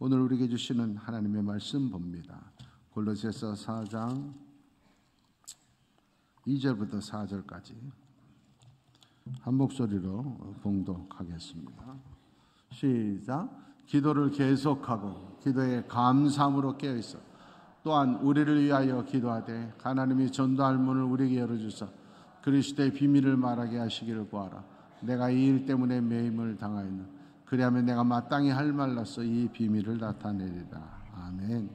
오늘 우리에게 주시는 하나님의 말씀 봅니다. 골로새서 4장 2절부터 4절까지 한 목소리로 봉독하겠습니다. 시작. 기도를 계속하고 기도에 감사함으로 깨어있어 또한 우리를 위하여 기도하되 하나님이 전도할 문을 우리에게 열어주사 그리스도의 비밀을 말하게 하시기를 구하라. 내가 이 일 때문에 매임을 당하였노. 그리하면 내가 마땅히 할 말로써 이 비밀을 나타내리라. 아멘.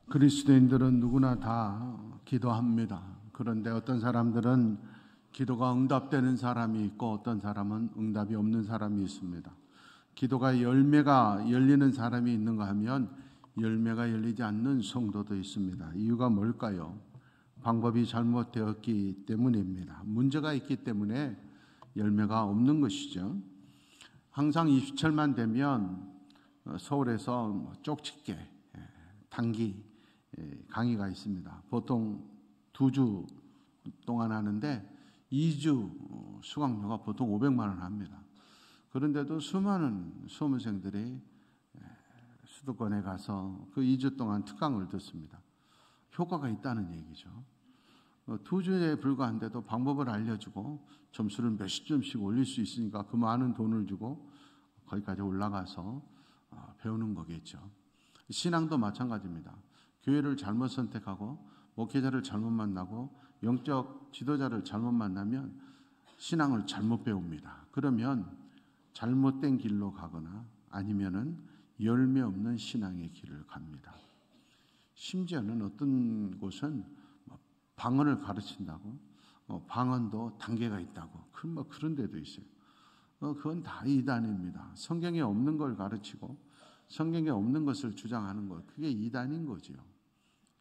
그리스도인들은 누구나 다 기도합니다. 그런데 어떤 사람들은 기도가 응답되는 사람이 있고 어떤 사람은 응답이 없는 사람이 있습니다. 기도가 열매가 열리는 사람이 있는가 하면 열매가 열리지 않는 성도도 있습니다. 이유가 뭘까요? 방법이 잘못되었기 때문입니다. 문제가 있기 때문에 열매가 없는 것이죠. 항상 27만 되면 서울에서 쪽집게 단기 강의가 있습니다. 보통 2주 동안 하는데 2주 수강료가 보통 500만 원 합니다. 그런데도 수많은 수험생들이 수도권에 가서 그 2주 동안 특강을 듣습니다. 효과가 있다는 얘기죠. 2주에 불과한데도 방법을 알려주고 점수를 몇십 점씩 올릴 수 있으니까 그 많은 돈을 주고 거기까지 올라가서 배우는 거겠죠. 신앙도 마찬가지입니다. 교회를 잘못 선택하고 목회자를 잘못 만나고 영적 지도자를 잘못 만나면 신앙을 잘못 배웁니다. 그러면 잘못된 길로 가거나 아니면은 열매 없는 신앙의 길을 갑니다. 심지어는 어떤 곳은 방언을 가르친다고 방언도 단계가 있다고 그런 데도 있어요. 그건 다 이단입니다. 성경에 없는 걸 가르치고 성경에 없는 것을 주장하는 것, 그게 이단인 거죠.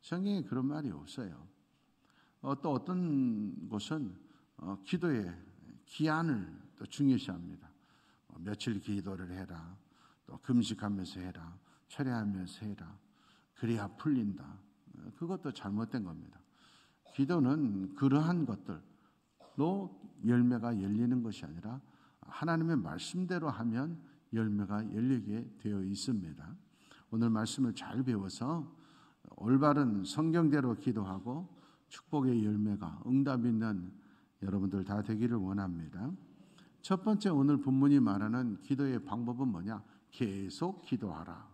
성경에 그런 말이 없어요. 또 어떤 곳은 기도의 기한을 또 중요시합니다. 며칠 기도를 해라, 또 금식하면서 해라, 철야하면서 해라, 그래야 풀린다. 그것도 잘못된 겁니다. 기도는 그러한 것들로 열매가 열리는 것이 아니라 하나님의 말씀대로 하면 열매가 열리게 되어 있습니다. 오늘 말씀을 잘 배워서 올바른 성경대로 기도하고 축복의 열매가 응답 있는 여러분들 다 되기를 원합니다. 첫 번째 오늘 본문이 말하는 기도의 방법은 뭐냐? 계속 기도하라.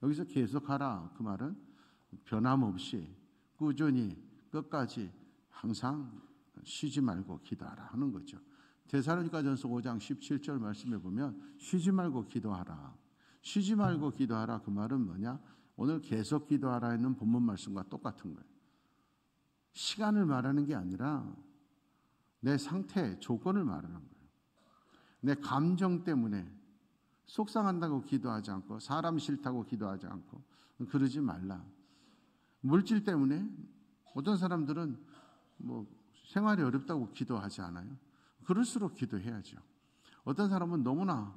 여기서 계속하라 그 말은 변함없이 꾸준히 끝까지 항상 쉬지 말고 기도하라 하는 거죠. 데살로니가전서 5장 17절 말씀에 보면 쉬지 말고 기도하라. 쉬지 말고 기도하라 그 말은 뭐냐? 오늘 계속 기도하라 했는 본문 말씀과 똑같은 거예요. 시간을 말하는 게 아니라 내 상태, 조건을 말하는 거예요. 내 감정 때문에 속상한다고 기도하지 않고 사람 싫다고 기도하지 않고 그러지 말라. 물질 때문에 어떤 사람들은 생활이 어렵다고 기도하지 않아요. 그럴수록 기도해야죠. 어떤 사람은 너무나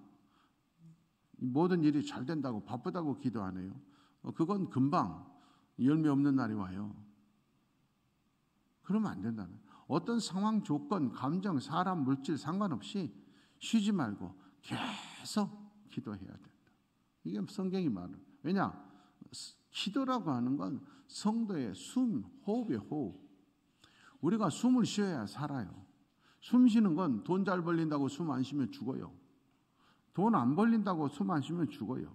모든 일이 잘 된다고 바쁘다고 기도 안 해요. 그건 금방 열매 없는 날이 와요. 그러면 안 된다는. 어떤 상황, 조건, 감정, 사람, 물질 상관없이 쉬지 말고 계속 기도해야 된다. 이게 성경이 말해요. 왜냐? 기도라고 하는 건 성도의 숨, 호흡의 호흡. 우리가 숨을 쉬어야 살아요. 숨 쉬는 건 돈 잘 벌린다고 숨 안 쉬면 죽어요. 돈 안 벌린다고 숨 안 쉬면 죽어요.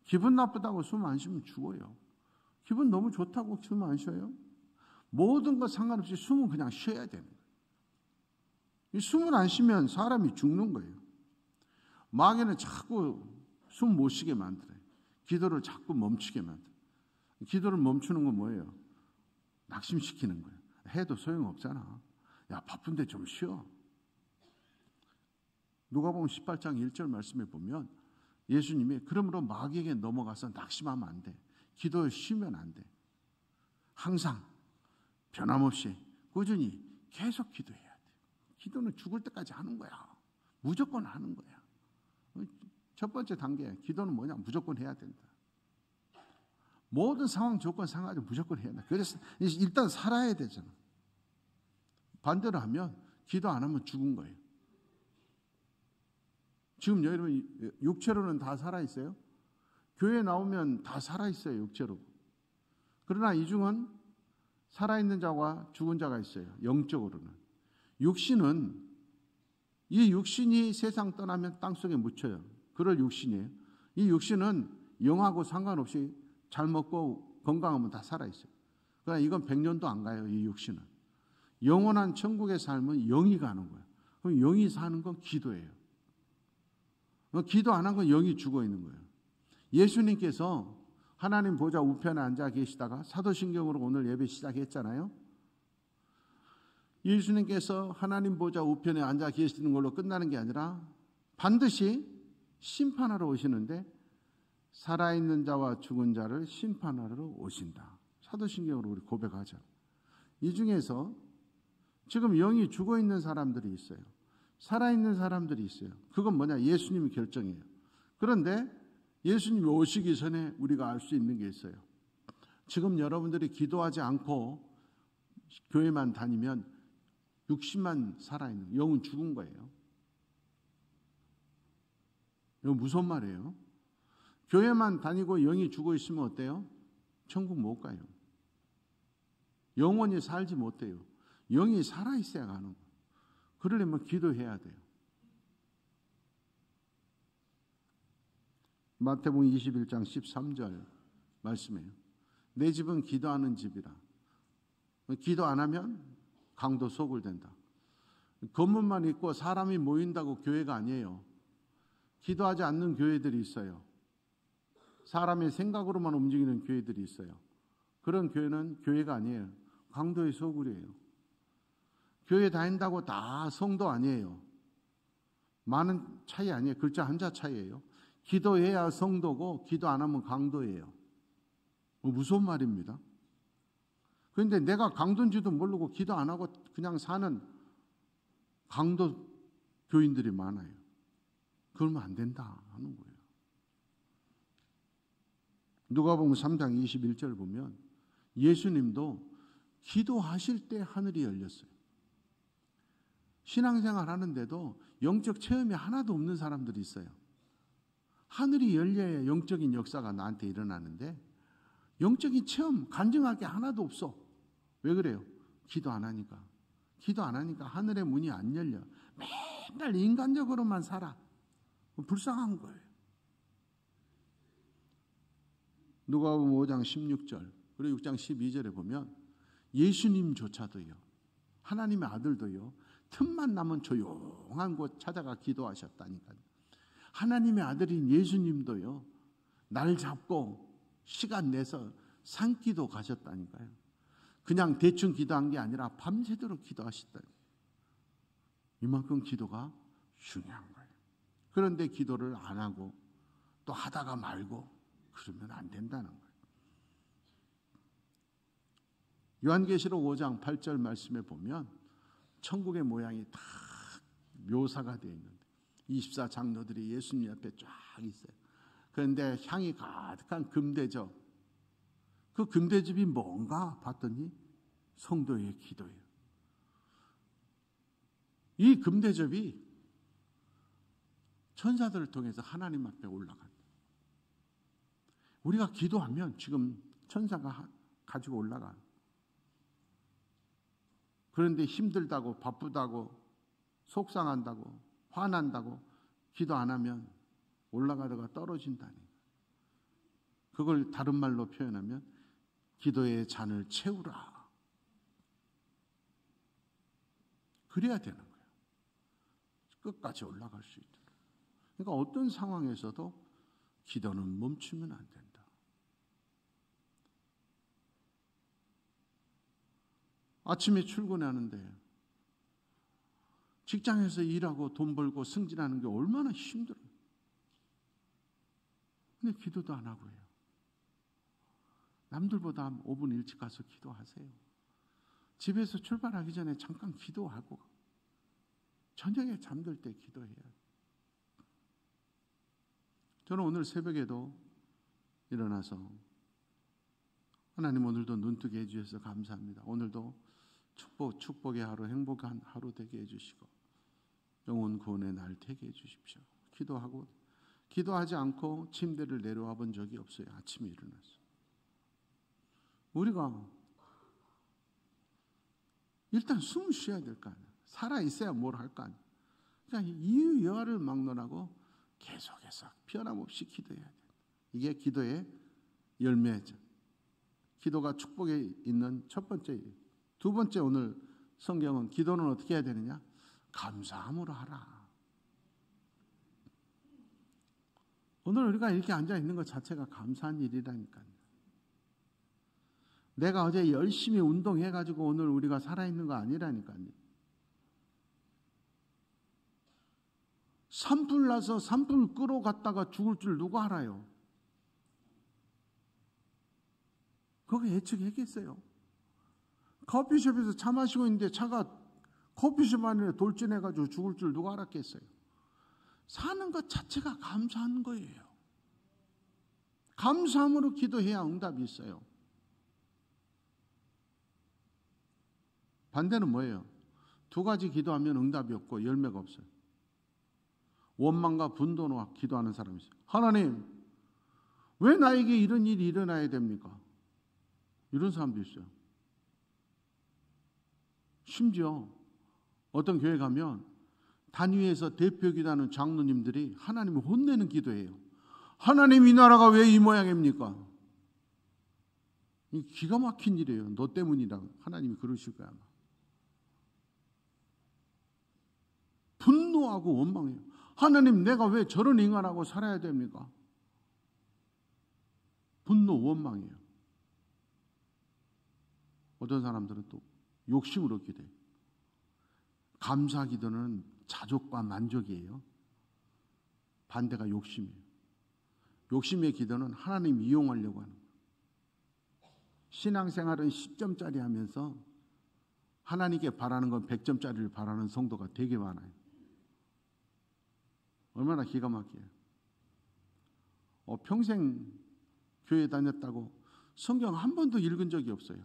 기분 나쁘다고 숨 안 쉬면 죽어요. 기분 너무 좋다고 숨 안 쉬어요? 모든 것 상관없이 숨은 그냥 쉬어야 되는 거예요. 이 숨을 안 쉬면 사람이 죽는 거예요. 마귀는 자꾸 숨 못 쉬게 만들어요. 기도를 자꾸 멈추게 만들어요. 기도를 멈추는 건 뭐예요? 낙심시키는 거예요. 해도 소용없잖아. 야, 바쁜데 좀 쉬어. 누가복음 18장 1절 말씀에 보면 예수님이 그러므로 마귀에게 넘어가서 낙심하면 안 돼. 기도에 쉬면 안 돼. 항상 변함없이 꾸준히 계속 기도해야 돼. 기도는 죽을 때까지 하는 거야. 무조건 하는 거야. 첫 번째 단계, 기도는 뭐냐? 무조건 해야 된다. 모든 상황, 조건, 상황을 무조건 해야 된다. 그래서 일단 살아야 되잖아. 반대로 하면 기도 안 하면 죽은 거예요. 지금 여러분 육체로는 다 살아있어요? 교회 나오면 다 살아있어요, 육체로. 그러나 이 중은 살아있는 자와 죽은 자가 있어요, 영적으로는. 육신은, 이 육신이 세상 떠나면 땅속에 묻혀요. 그럴 육신이에요. 이 육신은 영하고 상관없이 잘 먹고 건강하면 다 살아있어요. 그러나 이건 100년도 안 가요, 이 육신은. 영원한 천국의 삶은 영이 가는 거예요. 그럼 영이 사는 건 기도예요. 기도 안 한 건 영이 죽어 있는 거예요. 예수님께서 하나님 보좌 우편에 앉아 계시다가 사도신경으로 오늘 예배 시작했잖아요. 예수님께서 하나님 보좌 우편에 앉아 계시는 걸로 끝나는 게 아니라 반드시 심판하러 오시는데 살아있는 자와 죽은 자를 심판하러 오신다. 사도신경으로 우리 고백하죠. 이 중에서 지금 영이 죽어 있는 사람들이 있어요. 살아있는 사람들이 있어요. 그건 뭐냐? 예수님이 결정해요. 그런데 예수님이 오시기 전에 우리가 알 수 있는 게 있어요. 지금 여러분들이 기도하지 않고 교회만 다니면 60만 살아있는, 영은 죽은 거예요. 이거 무슨 말이에요? 교회만 다니고 영이 죽어 있으면 어때요? 천국 못 가요. 영원히 살지 못해요. 영이 살아있어야 가는 거예요. 그러려면 기도해야 돼요. 마태복음 21장 13절 말씀이에요. 내 집은 기도하는 집이라. 기도 안 하면 강도 속을 된다. 건물만 있고 사람이 모인다고 교회가 아니에요. 기도하지 않는 교회들이 있어요. 사람의 생각으로만 움직이는 교회들이 있어요. 그런 교회는 교회가 아니에요. 강도의 소굴이에요. 교회 다닌다고 다 성도 아니에요. 많은 차이 아니에요. 글자 한자 차이예요. 기도해야 성도고 기도 안 하면 강도예요. 무서운 말입니다. 그런데 내가 강도인지도 모르고 기도 안 하고 그냥 사는 강도 교인들이 많아요. 그러면 안 된다 하는 거예요. 누가복음 3장 21절 보면 예수님도 기도하실 때 하늘이 열렸어요. 신앙생활 하는데도 영적 체험이 하나도 없는 사람들이 있어요. 하늘이 열려야 영적인 역사가 나한테 일어나는데 영적인 체험, 간증할 게 하나도 없어. 왜 그래요? 기도 안 하니까. 기도 안 하니까 하늘의 문이 안 열려. 맨날 인간적으로만 살아. 불쌍한 거예요. 누가복음 5장 16절 그리고 6장 12절에 보면 예수님조차도요, 하나님의 아들도요, 틈만 나면 조용한 곳 찾아가 기도하셨다니까요. 하나님의 아들인 예수님도요, 날 잡고 시간 내서 산기도 가셨다니까요. 그냥 대충 기도한 게 아니라 밤새도록 기도하셨다. 이만큼 기도가 중요한 거예요. 그런데 기도를 안 하고 또 하다가 말고 그러면 안 된다는 거예요. 요한계시록 5장 8절 말씀에 보면 천국의 모양이 다 묘사가 되어 있는데 24장로들이 예수님 옆에 쫙 있어요. 그런데 향이 가득한 금대접. 그 금대접이 뭔가 봤더니 성도의 기도예요. 이 금대접이 천사들을 통해서 하나님 앞에 올라간다. 우리가 기도하면 지금 천사가 가지고 올라가. 그런데 힘들다고 바쁘다고 속상한다고 화난다고 기도 안 하면 올라가다가 떨어진다니. 그걸 다른 말로 표현하면 기도의 잔을 채우라. 그래야 되는 거예요. 끝까지 올라갈 수 있도록. 그러니까 어떤 상황에서도 기도는 멈추면 안 된다. 아침에 출근하는데 직장에서 일하고 돈 벌고 승진하는 게 얼마나 힘들어요. 근데 기도도 안 하고 해요. 남들보다 5분 일찍 가서 기도하세요. 집에서 출발하기 전에 잠깐 기도하고 저녁에 잠들 때 기도해야 돼요. 저는 오늘 새벽에도 일어나서 하나님 오늘도 눈뜨게 해주셔서 감사합니다. 오늘도 축복의 하루, 행복한 하루 되게 해주시고 영혼 구원의 날 되게 해주십시오. 기도하고 기도하지 않고 침대를 내려와 본 적이 없어요. 아침에 일어나서. 우리가 일단 숨을 쉬어야 될 거 아니에요. 살아있어야 뭘 할 거 아니에요. 그러니까 이유 여하를 막론하고 계속해서 변함없이 기도해야 돼요. 이게 기도의 열매죠. 기도가 축복에 있는 첫 번째예요. 두 번째, 오늘 성경은 기도는 어떻게 해야 되느냐? 감사함으로 하라. 오늘 우리가 이렇게 앉아 있는 것 자체가 감사한 일이라니까요. 내가 어제 열심히 운동해가지고 오늘 우리가 살아있는 거 아니라니까요. 산불 나서 산불 끌어갔다가 죽을 줄 누가 알아요? 그거 예측했겠어요? 커피숍에서 차 마시고 있는데 차가 커피숍 안에 돌진해가지고 죽을 줄 누가 알았겠어요? 사는 것 자체가 감사한 거예요. 감사함으로 기도해야 응답이 있어요. 반대는 뭐예요? 두 가지 기도하면 응답이 없고 열매가 없어요. 원망과 분노로 기도하는 사람이 있어요. 하나님, 왜 나에게 이런 일이 일어나야 됩니까? 이런 사람도 있어요. 심지어 어떤 교회 가면 단위에서 대표기도하는 장로님들이 하나님을 혼내는 기도예요. 하나님, 이 나라가 왜 이 모양입니까? 이 기가 막힌 일이에요. 너 때문이라 하나님이 그러실 거야. 분노하고 원망해요. 하나님, 내가 왜 저런 인간하고 살아야 됩니까? 분노, 원망이에요. 어떤 사람들은 또 욕심으로 기도해요. 감사 기도는 자족과 만족이에요. 반대가 욕심이에요. 욕심의 기도는 하나님 이용하려고 하는 거예요. 신앙생활은 10점짜리 하면서 하나님께 바라는 건 100점짜리를 바라는 성도가 되게 많아요. 얼마나 기가 막혀요. 평생 교회 다녔다고 성경 한 번도 읽은 적이 없어요.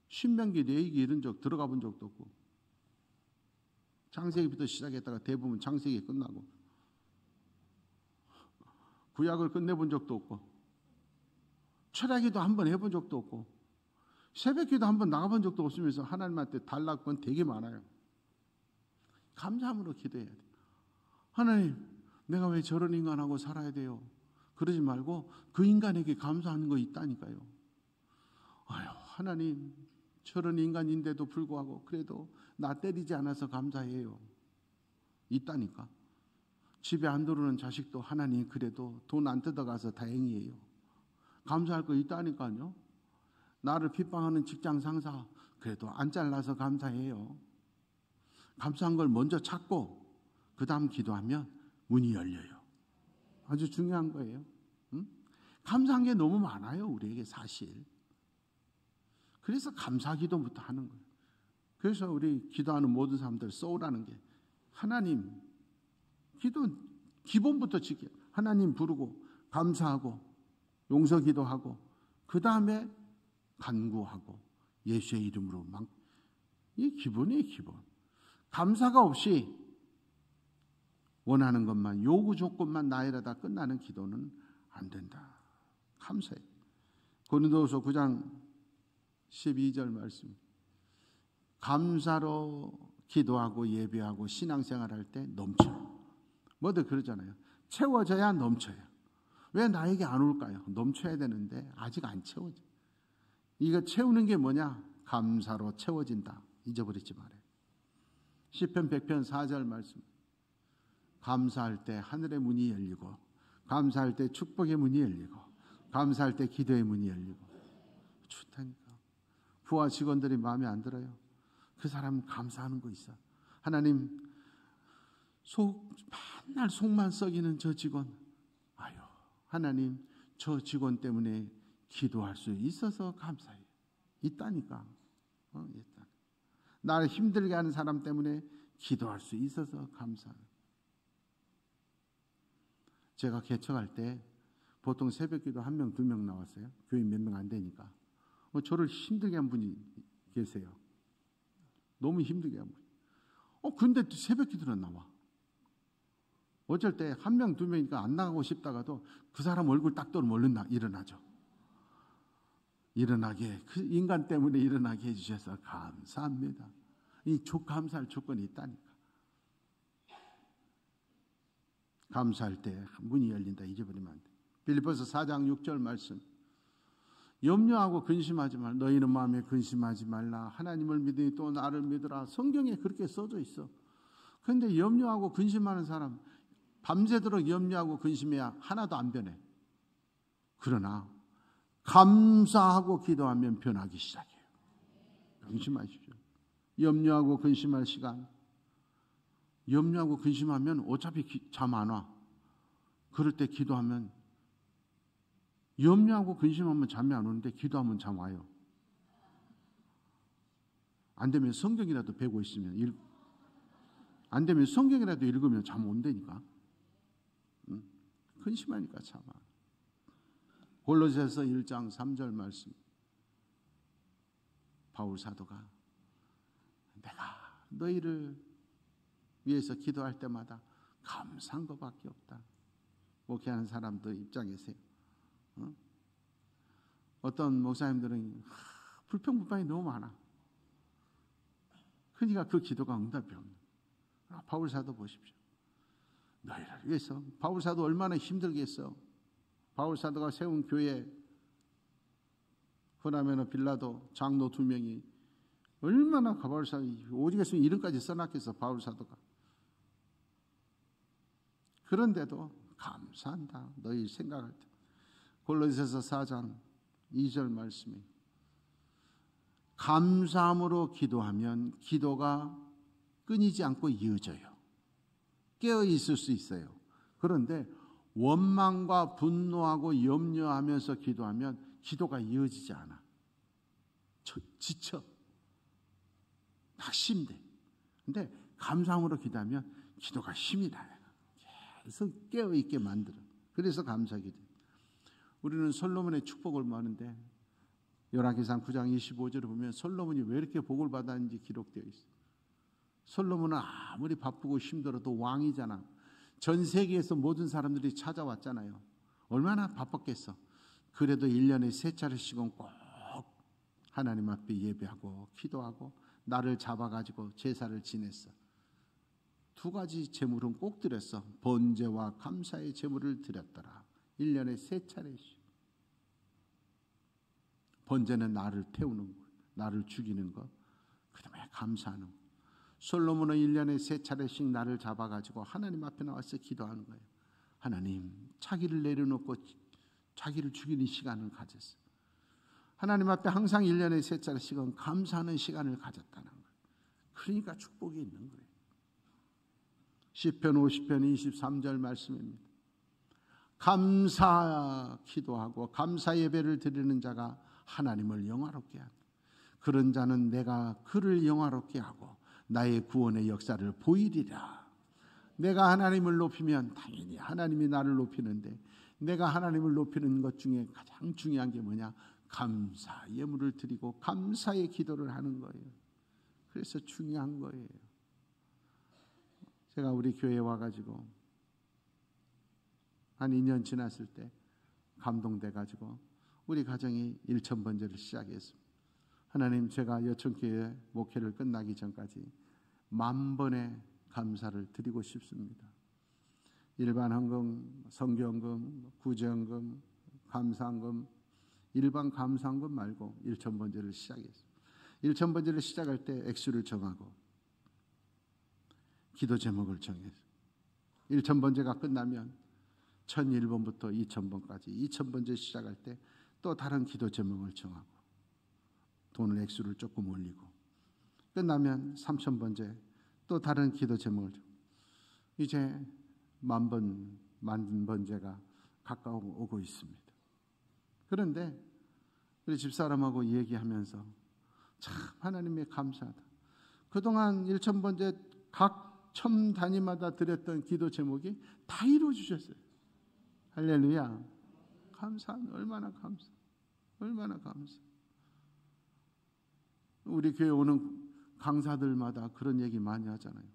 신명기, 레위기 이런 적 들어가 본 적도 없고, 창세기부터 시작했다가 대부분 창세기 끝나고, 구약을 끝내본 적도 없고, 철야기도 한 번 해본 적도 없고, 새벽기도 한 번 나가본 적도 없으면서 하나님한테 달랄 건 되게 많아요. 감사함으로 기도해야 돼요. 하나님, 내가 왜 저런 인간하고 살아야 돼요? 그러지 말고 그 인간에게 감사하는 거 있다니까요. 아유, 하나님, 저런 인간인데도 불구하고 그래도 나 때리지 않아서 감사해요. 있다니까. 집에 안 들어오는 자식도 하나님 그래도 돈 안 뜯어가서 다행이에요. 감사할 거 있다니까요. 나를 핍박하는 직장 상사 그래도 안 잘라서 감사해요. 감사한 걸 먼저 찾고 그 다음 기도하면 문이 열려요. 아주 중요한 거예요. 응? 감사한 게 너무 많아요, 우리에게 사실. 그래서 감사 기도부터 하는 거예요. 그래서 우리 기도하는 모든 사람들 써오라는 게 하나님, 기도 기본부터 지켜. 하나님 부르고 감사하고 용서 기도하고 그 다음에 간구하고 예수의 이름으로 이게 기본이에요, 기본. 감사가 없이 원하는 것만, 요구 조건만 나열하다 끝나는 기도는 안 된다. 감사해. 고린도후서 9장 12절 말씀. 감사로 기도하고 예배하고 신앙생활할 때 넘쳐요. 뭐들 그러잖아요. 채워져야 넘쳐요. 왜 나에게 안 올까요? 넘쳐야 되는데 아직 안 채워져. 이거 채우는 게 뭐냐? 감사로 채워진다. 잊어버리지 말아요. 시편 100편 4절 말씀. 감사할 때 하늘의 문이 열리고, 감사할 때 축복의 문이 열리고, 감사할 때 기도의 문이 열리고. 좋다니까. 부하 직원들이 마음에 안 들어요. 그 사람은 감사하는 거 있어. 하나님, 맨날 속만 썩이는 저 직원, 아유, 하나님, 저 직원 때문에 기도할 수 있어서 감사해요. 있다니까. 있다. 나를 힘들게 하는 사람 때문에 기도할 수 있어서 감사해요. 제가 개척할 때 보통 새벽기도 1명, 2명 나왔어요. 교인 몇 명 안 되니까. 저를 힘들게 한 분이 계세요. 너무 힘들게 한 분. 근데 새벽기도는 나와. 어쩔 때 한 명, 두 명이니까 안 나가고 싶다가도 그 사람 얼굴 딱 떠오르면 얼른 일어나죠. 일어나게, 그 인간 때문에 일어나게 해주셔서 감사합니다. 감사할 조건이 있다니까. 감사할 때 문이 열린다 잊어버리면 안 돼. 빌립보서 4장 6절 말씀. 염려하고 근심하지 말라. 너희는 마음에 근심하지 말라. 하나님을 믿으니 또 나를 믿으라. 성경에 그렇게 써져 있어. 그런데 염려하고 근심하는 사람 밤새도록 염려하고 근심해야 하나도 안 변해. 그러나 감사하고 기도하면 변하기 시작해요. 명심하십시오. 염려하고 근심할 시간. 염려하고 근심하면 어차피 잠 안 와. 그럴 때 기도하면, 염려하고 근심하면 잠이 안 오는데 기도하면 잠 와요. 안 되면 성경이라도 배고 있으면, 안 되면 성경이라도 읽으면 잠 온다니까. 근심하니까 참 와. 골로새서 1장 3절 말씀. 바울 사도가 내가 너희를 위해서 기도할 때마다 감사한 것밖에 없다. 목회하는 사람들 입장에서요. 어떤 목사님들은 불평불만이 너무 많아. 그러니까 그 기도가 응답이 없는. 바울 사도 보십시오. 너희를 위해서. 바울 사도 얼마나 힘들겠어. 바울 사도가 세운 교회, 후나메노 빌라도 장로 2명이 얼마나 바울 사도, 오직에서 이름까지 써놨겠어. 바울 사도가. 그런데도 감사한다. 너희 생각할 때. 골로새서 4장 2절 말씀이, 감사함으로 기도하면 기도가 끊이지 않고 이어져요. 깨어 있을 수 있어요. 그런데 원망과 분노하고 염려하면서 기도하면 기도가 이어지지 않아. 지쳐. 낙심돼. 근데 감사함으로 기도하면 기도가 힘이 나요. 계속 깨어있게 만들어. 그래서 감사기도. 우리는 솔로몬의 축복을 보는데 열왕기상 9장 25절에 보면 솔로몬이 왜 이렇게 복을 받았는지 기록되어 있어. 솔로몬은 아무리 바쁘고 힘들어도 왕이잖아. 전 세계에서 모든 사람들이 찾아왔잖아요. 얼마나 바빴겠어. 그래도 1년에 3차례씩은 꼭 하나님 앞에 예배하고 기도하고 나를 잡아가지고 제사를 지냈어. 2가지 제물은 꼭 드렸어. 번제와 감사의 제물을 드렸더라. 1년에 3차례씩. 번제는 나를 태우는 거, 나를 죽이는 거, 그 다음에 감사하는 거. 솔로몬은 1년에 3차례씩 나를 잡아가지고 하나님 앞에 나와서 기도하는 거예요. 하나님, 자기를 내려놓고 자기를 죽이는 시간을 가졌어. 하나님 앞에 항상 1년에 3차례씩은 감사하는 시간을 가졌다는 거예요. 그러니까 축복이 있는 거예요. 시편 50편 23절 말씀입니다. 감사 기도하고 감사 예배를 드리는 자가 하나님을 영화롭게 한다. 그런 자는 내가 그를 영화롭게 하고 나의 구원의 역사를 보이리라. 내가 하나님을 높이면 당연히 하나님이 나를 높이는데, 내가 하나님을 높이는 것 중에 가장 중요한 게 뭐냐? 감사 예물을 드리고 감사의 기도를 하는 거예요. 그래서 중요한 거예요. 제가 우리 교회에 와가지고 한 2년 지났을 때 감동돼가지고 우리 가정이 1000번제를 시작했습니다. 하나님, 제가 여천교회 목회를 끝나기 전까지 10,000번의 감사를 드리고 싶습니다. 일반 헌금, 성경금, 구제헌금, 감사헌금, 일반 감사헌금 말고 1000번제를 시작했습니다. 1000번제를 시작할 때 액수를 정하고 기도 제목을 정해서 1000번제가 끝나면 1001번부터 2000번까지 2000번제 시작할 때 또 다른 기도 제목을 정하고 돈을 액수를 조금 올리고 끝나면 3000번제 또 다른 기도 제목을 정하고 이제 10,000번제가 가까워오고 있습니다. 그런데 우리 집사람하고 얘기하면서 참 하나님의 감사하다. 그동안 1000번제 각 첨 단위마다 드렸던 기도 제목이 다 이루어주셨어요. 할렐루야. 감사합니다. 얼마나 감사. 얼마나 감사. 우리 교회 오는 강사들마다 그런 얘기 많이 하잖아요.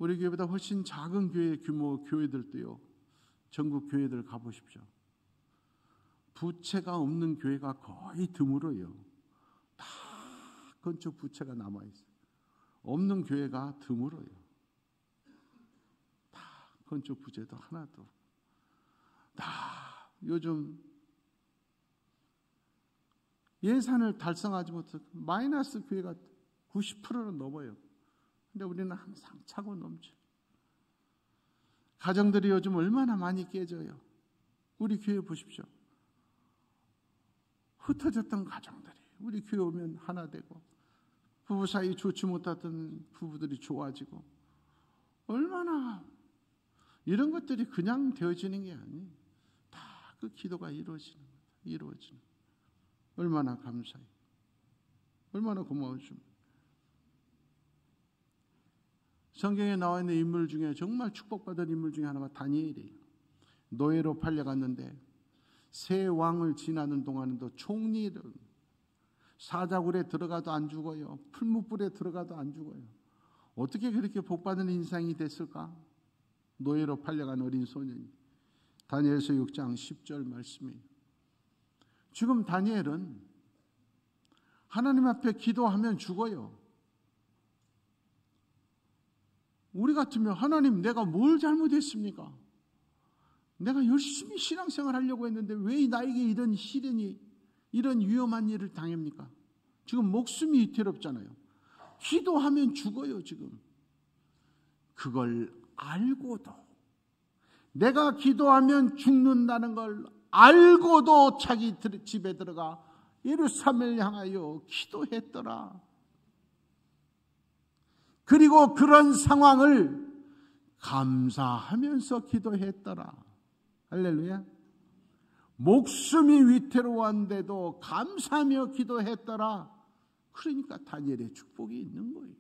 우리 교회보다 훨씬 작은 교회 규모 교회들도요, 전국 교회들 가보십시오. 부채가 없는 교회가 거의 드물어요. 다 건축 부채가 남아있어요. 없는 교회가 드물어요. 다 건축 부채도 하나도. 다 요즘 예산을 달성하지 못해서 마이너스 교회가 90%는 넘어요. 근데 우리는 항상 차고 넘죠. 가정들이 요즘 얼마나 많이 깨져요. 우리 교회 보십시오. 흩어졌던 가정들이 우리 교회 오면 하나 되고, 부부 사이 좋지 못하던 부부들이 좋아지고, 얼마나 이런 것들이 그냥 되어지는 게 아니에요. 다 그 기도가 이루어지는 거예요. 얼마나 감사해요. 얼마나 고마워집니다. 성경에 나와 있는 인물 중에 정말 축복받은 인물 중에 하나가 다니엘이에요. 노예로 팔려갔는데 세 왕을 지나는 동안에도 총리를 사자굴에 들어가도 안 죽어요. 풀무불에 들어가도 안 죽어요. 어떻게 그렇게 복받은 인상이 됐을까? 노예로 팔려간 어린 소년이. 다니엘서 6장 10절 말씀이에요. 지금 다니엘은 하나님 앞에 기도하면 죽어요. 우리 같으면 하나님, 내가 뭘 잘못했습니까? 내가 열심히 신앙생활 하려고 했는데 왜 나에게 이런 시련이, 이런 위험한 일을 당합니까? 지금 목숨이 위태롭잖아요. 기도하면 죽어요. 지금 그걸 알고도, 내가 기도하면 죽는다는 걸 알고도 자기 집에 들어가 예루살렘을 향하여 기도했더라. 그리고 그런 상황을 감사하면서 기도했더라. 할렐루야. 목숨이 위태로웠는데도 감사하며 기도했더라. 그러니까 다니엘의 축복이 있는 거예요.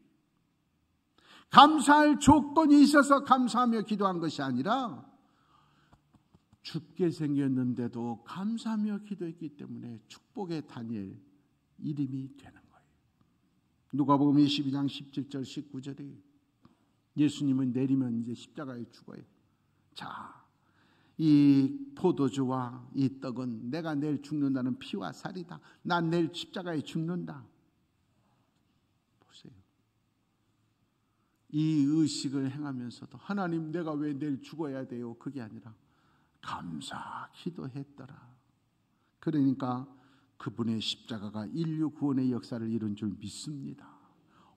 감사할 조건이 있어서 감사하며 기도한 것이 아니라 죽게 생겼는데도 감사하며 기도했기 때문에 축복의 다니엘 이름이 되는 거예요. 누가복음 22장 17절 19절에 예수님은 내리면 이제 십자가에 죽어요. 자, 이 포도주와 이 떡은 내가 내일 죽는다는 피와 살이다. 난 내일 십자가에 죽는다. 보세요. 이 의식을 행하면서도 하나님, 내가 왜 내일 죽어야 돼요? 그게 아니라 감사 기도했더라. 그러니까 그분의 십자가가 인류 구원의 역사를 이룬 줄 믿습니다.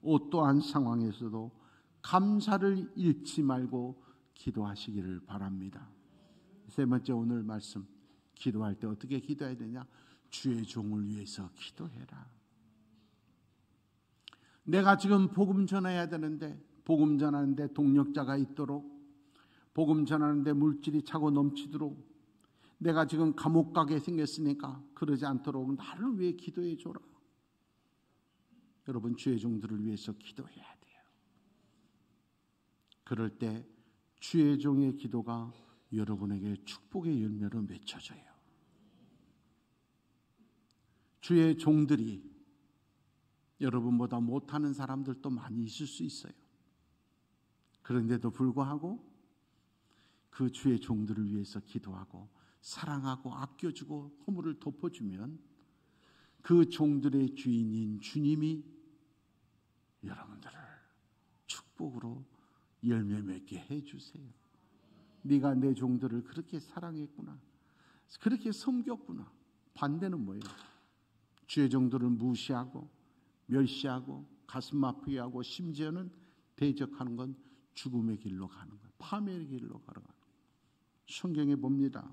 어떠한 상황에서도 감사를 잃지 말고 기도하시기를 바랍니다. 세 번째, 오늘 말씀, 기도할 때 어떻게 기도해야 되냐? 주의 종을 위해서 기도해라. 내가 지금 복음 전해야 되는데, 복음 전하는데 동력자가 있도록, 복음 전하는데 물질이 차고 넘치도록, 내가 지금 감옥 가게 생겼으니까 그러지 않도록 나를 위해 기도해 줘라. 여러분, 주의 종들을 위해서 기도해야 돼요. 그럴 때 주의 종의 기도가 여러분에게 축복의 열매로 맺혀져요. 주의 종들이 여러분보다 못하는 사람들도 많이 있을 수 있어요. 그런데도 불구하고 그 주의 종들을 위해서 기도하고 사랑하고 아껴주고 허물을 덮어주면 그 종들의 주인인 주님이 여러분들을 축복으로 열매 맺게 해주세요. 네가 내 종들을 그렇게 사랑했구나, 그렇게 섬겼구나. 반대는 뭐예요? 주의 종들을 무시하고 멸시하고 가슴 아프게 하고 심지어는 대적하는 건 죽음의 길로 가는 거예요. 파멸의 길로 걸어가는 거예요. 성경에 봅니다.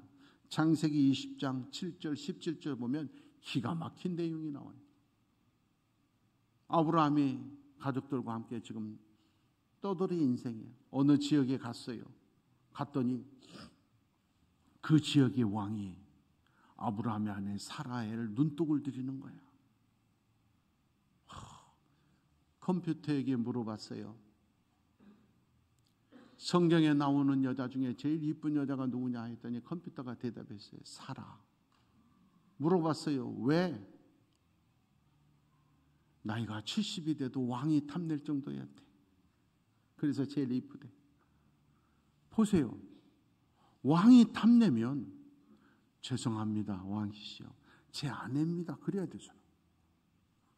창세기 20장 7절 17절 보면 기가 막힌 내용이 나와요. 아브라함이 가족들과 함께 지금 떠돌이 인생이에요. 어느 지역에 갔어요. 갔더니 그 지역의 왕이 아브라함의 아내 사라엘을 눈독을 들이는 거야. 컴퓨터에게 물어봤어요. 성경에 나오는 여자 중에 제일 이쁜 여자가 누구냐 했더니 컴퓨터가 대답했어요. 사라. 물어봤어요. 왜? 나이가 70이 돼도 왕이 탐낼 정도였대. 그래서 제일 이쁘대. 보세요. 왕이 탐내면 죄송합니다 왕이시여 제 아내입니다 그래야 되잖아.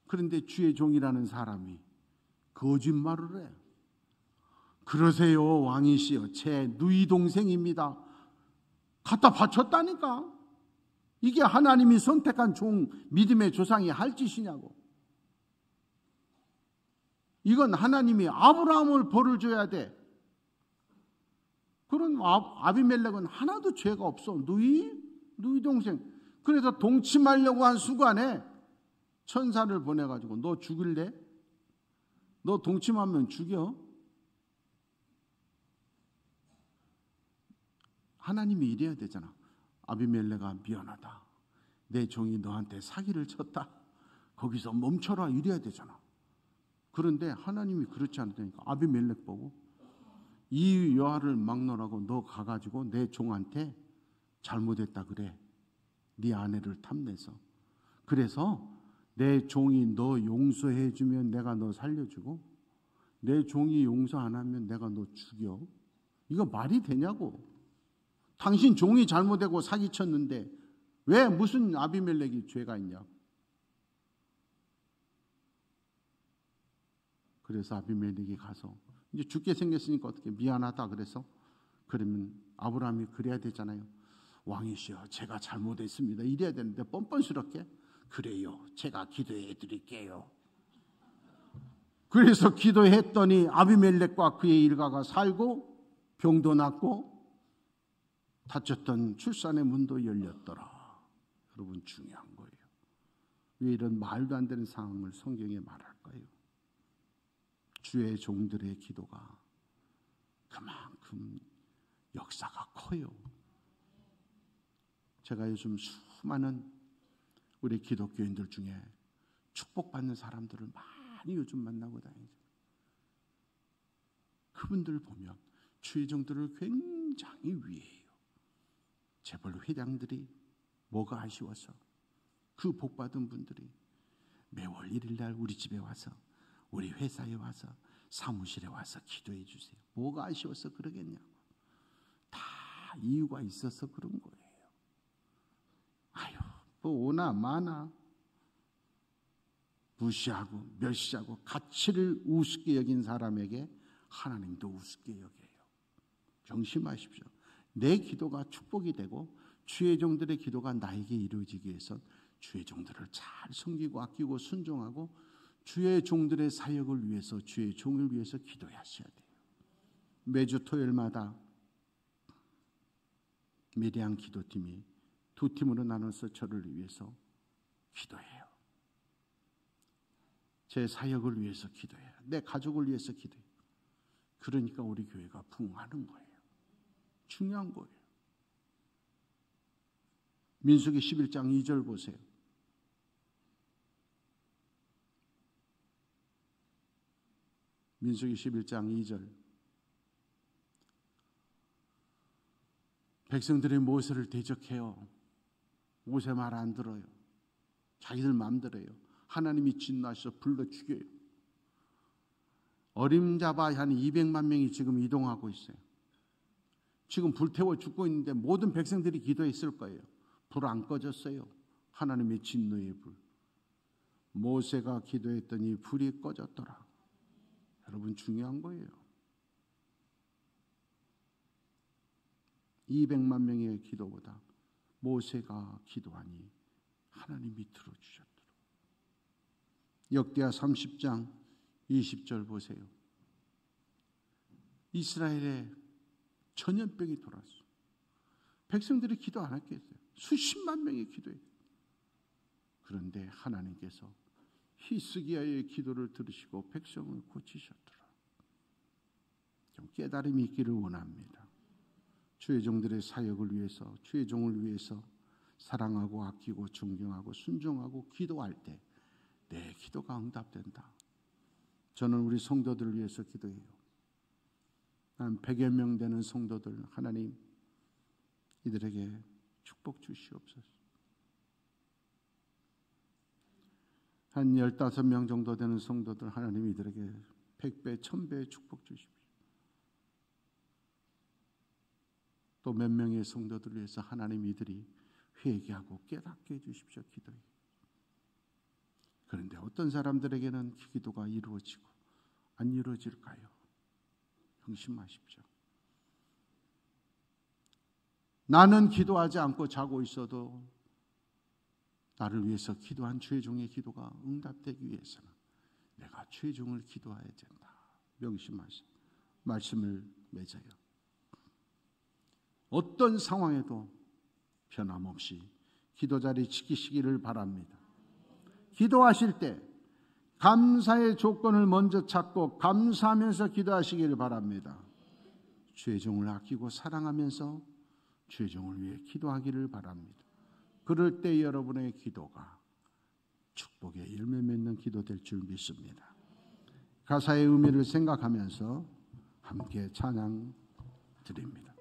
그런데 주의 종이라는 사람이 거짓말을 해. 그러세요 왕이시여 제 누이 동생입니다. 갖다 바쳤다니까. 이게 하나님이 선택한 종 믿음의 조상이 할 짓이냐고. 이건 하나님이 아브라함을 벌을 줘야 돼. 그런 아비멜렉은 하나도 죄가 없어. 누이 동생. 그래서 동침하려고 한 순간에 천사를 보내가지고 너 죽일래? 너 동침하면 죽여. 하나님이 이래야 되잖아. 아비멜렉아 미안하다. 내 종이 너한테 사기를 쳤다. 거기서 멈춰라 이래야 되잖아. 그런데 하나님이 그렇지 않다니까. 아비멜렉 보고 이 여아를 막론하고 너 가가지고 내 종한테 잘못했다 그래. 네 아내를 탐내서. 그래서 내 종이 너 용서해주면 내가 너 살려주고 내 종이 용서 안 하면 내가 너 죽여. 이거 말이 되냐고. 당신 종이 잘못되고 사기쳤는데 왜 무슨 아비멜렉이 죄가 있냐고. 그래서 아비멜렉이 가서 이제 죽게 생겼으니까 어떻게 미안하다 그래서 그러면 아브라함이 그래야 되잖아요. 왕이시여 제가 잘못했습니다 이래야 되는데 뻔뻔스럽게 그래요 제가 기도해 드릴게요. 그래서 기도했더니 아비멜렉과 그의 일가가 살고 병도 낫고 닫혔던 출산의 문도 열렸더라. 여러분 중요한 거예요. 왜 이런 말도 안 되는 상황을 성경에 말할까요? 주의 종들의 기도가 그만큼 역사가 커요. 제가 요즘 수많은 우리 기독교인들 중에 축복받는 사람들을 많이 요즘 만나고 다니죠. 그분들 보면 주의 종들을 굉장히 위해해요. 재벌 회장들이 뭐가 아쉬워서 그 복받은 분들이 매월 1일날 우리 집에 와서 우리 회사에 와서 사무실에 와서 기도해 주세요. 뭐가 아쉬워서 그러겠냐고. 다 이유가 있어서 그런 거예요. 아유 뭐 오나 마나 무시하고 멸시하고 가치를 우습게 여긴 사람에게 하나님도 우습게 여겨요. 명심하십시오. 내 기도가 축복이 되고 주의 종들의 기도가 나에게 이루어지기 위해서 주의 종들을 잘 섬기고 아끼고 순종하고 주의 종들의 사역을 위해서 주의 종을 위해서 기도하셔야 돼요. 매주 토요일마다 미리안 기도팀이 두 팀으로 나눠서 저를 위해서 기도해요. 제 사역을 위해서 기도해요. 내 가족을 위해서 기도해요. 그러니까 우리 교회가 부흥하는 거예요. 중요한 거예요. 민수기 11장 2절 보세요. 민수기 11장 2절. 백성들이 모세를 대적해요. 모세 말 안 들어요. 자기들 마음대로 해요. 하나님이 진노하셔서 불러 죽여요. 어림잡아 한 200만 명이 지금 이동하고 있어요. 지금 불태워 죽고 있는데 모든 백성들이 기도했을 거예요. 불 안 꺼졌어요. 하나님의 진노의 불. 모세가 기도했더니 불이 꺼졌더라. 여러분 중요한 거예요. 200만 명의 기도보다 모세가 기도하니 하나님이 들어주셨더라. 역대하 30장 20절 보세요. 이스라엘에 전염병이 돌았어. 백성들이 기도 안 했겠어요. 수십만 명이 기도해요. 그런데 하나님께서 히스기야의 기도를 들으시고 백성을 고치셨더라. 좀 깨달음이 있기를 원합니다. 주의 종들의 사역을 위해서, 주의 종을 위해서 사랑하고 아끼고 존경하고 순종하고 기도할 때 내 기도가 응답된다. 저는 우리 성도들을 위해서 기도해요. 한 100여 명 되는 성도들, 하나님 이들에게 축복 주시옵소서. 한 15명 정도 되는 성도들, 하나님 이들에게 100배, 1000배의 축복 주십시오. 또 몇 명의 성도들을 위해서 하나님 이들이 회개하고 깨닫게 해주십시오. 기도해. 그런데 어떤 사람들에게는 기도가 이루어지고 안 이루어질까요? 형심하십시오. 나는 기도하지 않고 자고 있어도 나를 위해서 기도한 최종의 기도가 응답되기 위해서는 내가 최종을 기도해야 된다. 명심하십시오. 말씀을 맺어요. 어떤 상황에도 변함없이 기도 자리 지키시기를 바랍니다. 기도하실 때 감사의 조건을 먼저 찾고 감사하면서 기도하시기를 바랍니다. 최종을 아끼고 사랑하면서 최종을 위해 기도하기를 바랍니다. 그럴 때 여러분의 기도가 축복의 열매 맺는 기도 될 줄 믿습니다. 가사의 의미를 생각하면서 함께 찬양 드립니다.